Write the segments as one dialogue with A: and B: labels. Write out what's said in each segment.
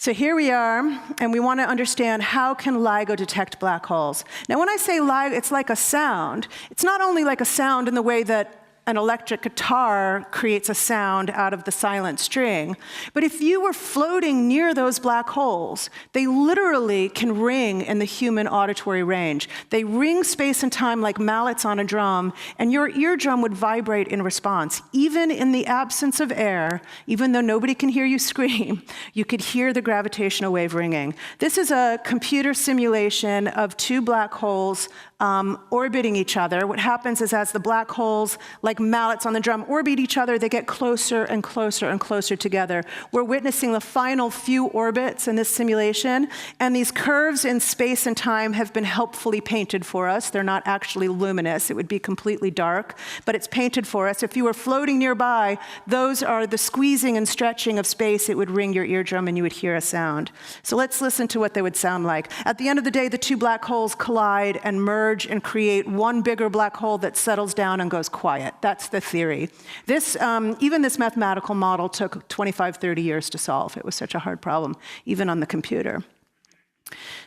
A: So here we are, and we want to understand how can LIGO detect black holes. Now when I say LIGO, it's like a sound. It's not only like a sound in the way that an electric guitar creates a sound out of the silent string, but if you were floating near those black holes, they literally can ring in the human auditory range. They ring space and time like mallets on a drum, and your eardrum would vibrate in response. Even in the absence of air, even though nobody can hear you scream, you could hear the gravitational wave ringing. This is a computer simulation of two black holes orbiting each other. What happens is as the black holes, like mallets on the drum, orbit each other, they get closer and closer and closer together. We're witnessing the final few orbits in this simulation, and these curves in space and time have been helpfully painted for us. They're not actually luminous. It would be completely dark, but it's painted for us. If you were floating nearby, those are the squeezing and stretching of space. It would ring your eardrum and you would hear a sound. So let's listen to what they would sound like. At the end of the day, the two black holes collide and merge and create one bigger black hole that settles down and goes quiet. That's the theory. This, even this mathematical model took 25, 30 years to solve. It was such a hard problem, even on the computer.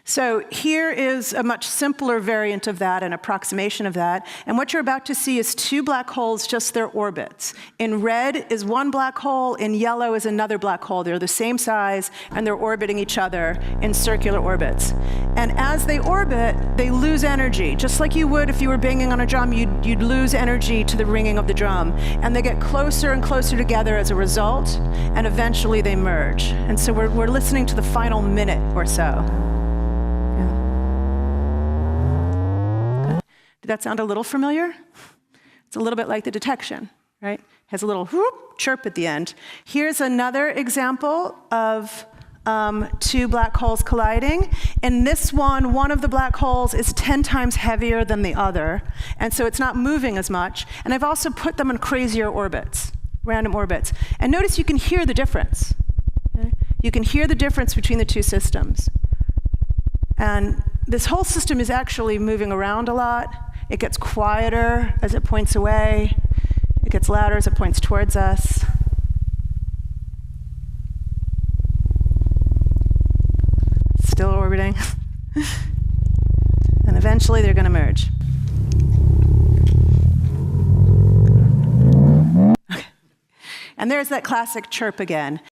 A: So here is a much simpler variant of that, an approximation of that. And what you're about to see is two black holes, just their orbits. In red is one black hole, in yellow is another black hole. They're the same size, and they're orbiting each other in circular orbits. And as they orbit, they lose energy. Just like you would if you were banging on a drum, you'd lose energy to the ringing of the drum. And they get closer and closer together as a result, and eventually they merge. And so we're listening to the final minute or so. Did that sound a little familiar? It's a little bit like the detection, right? It has a little whoop, chirp at the end. Here's another example of two black holes colliding. In this one of the black holes is 10 times heavier than the other, and so it's not moving as much. And I've also put them in crazier orbits, random orbits. And notice you can hear the difference. Okay? You can hear the difference between the two systems. And this whole system is actually moving around a lot. It gets quieter as it points away. It gets louder as it points towards us. Still orbiting. And eventually they're going to merge. Okay. And there's that classic chirp again.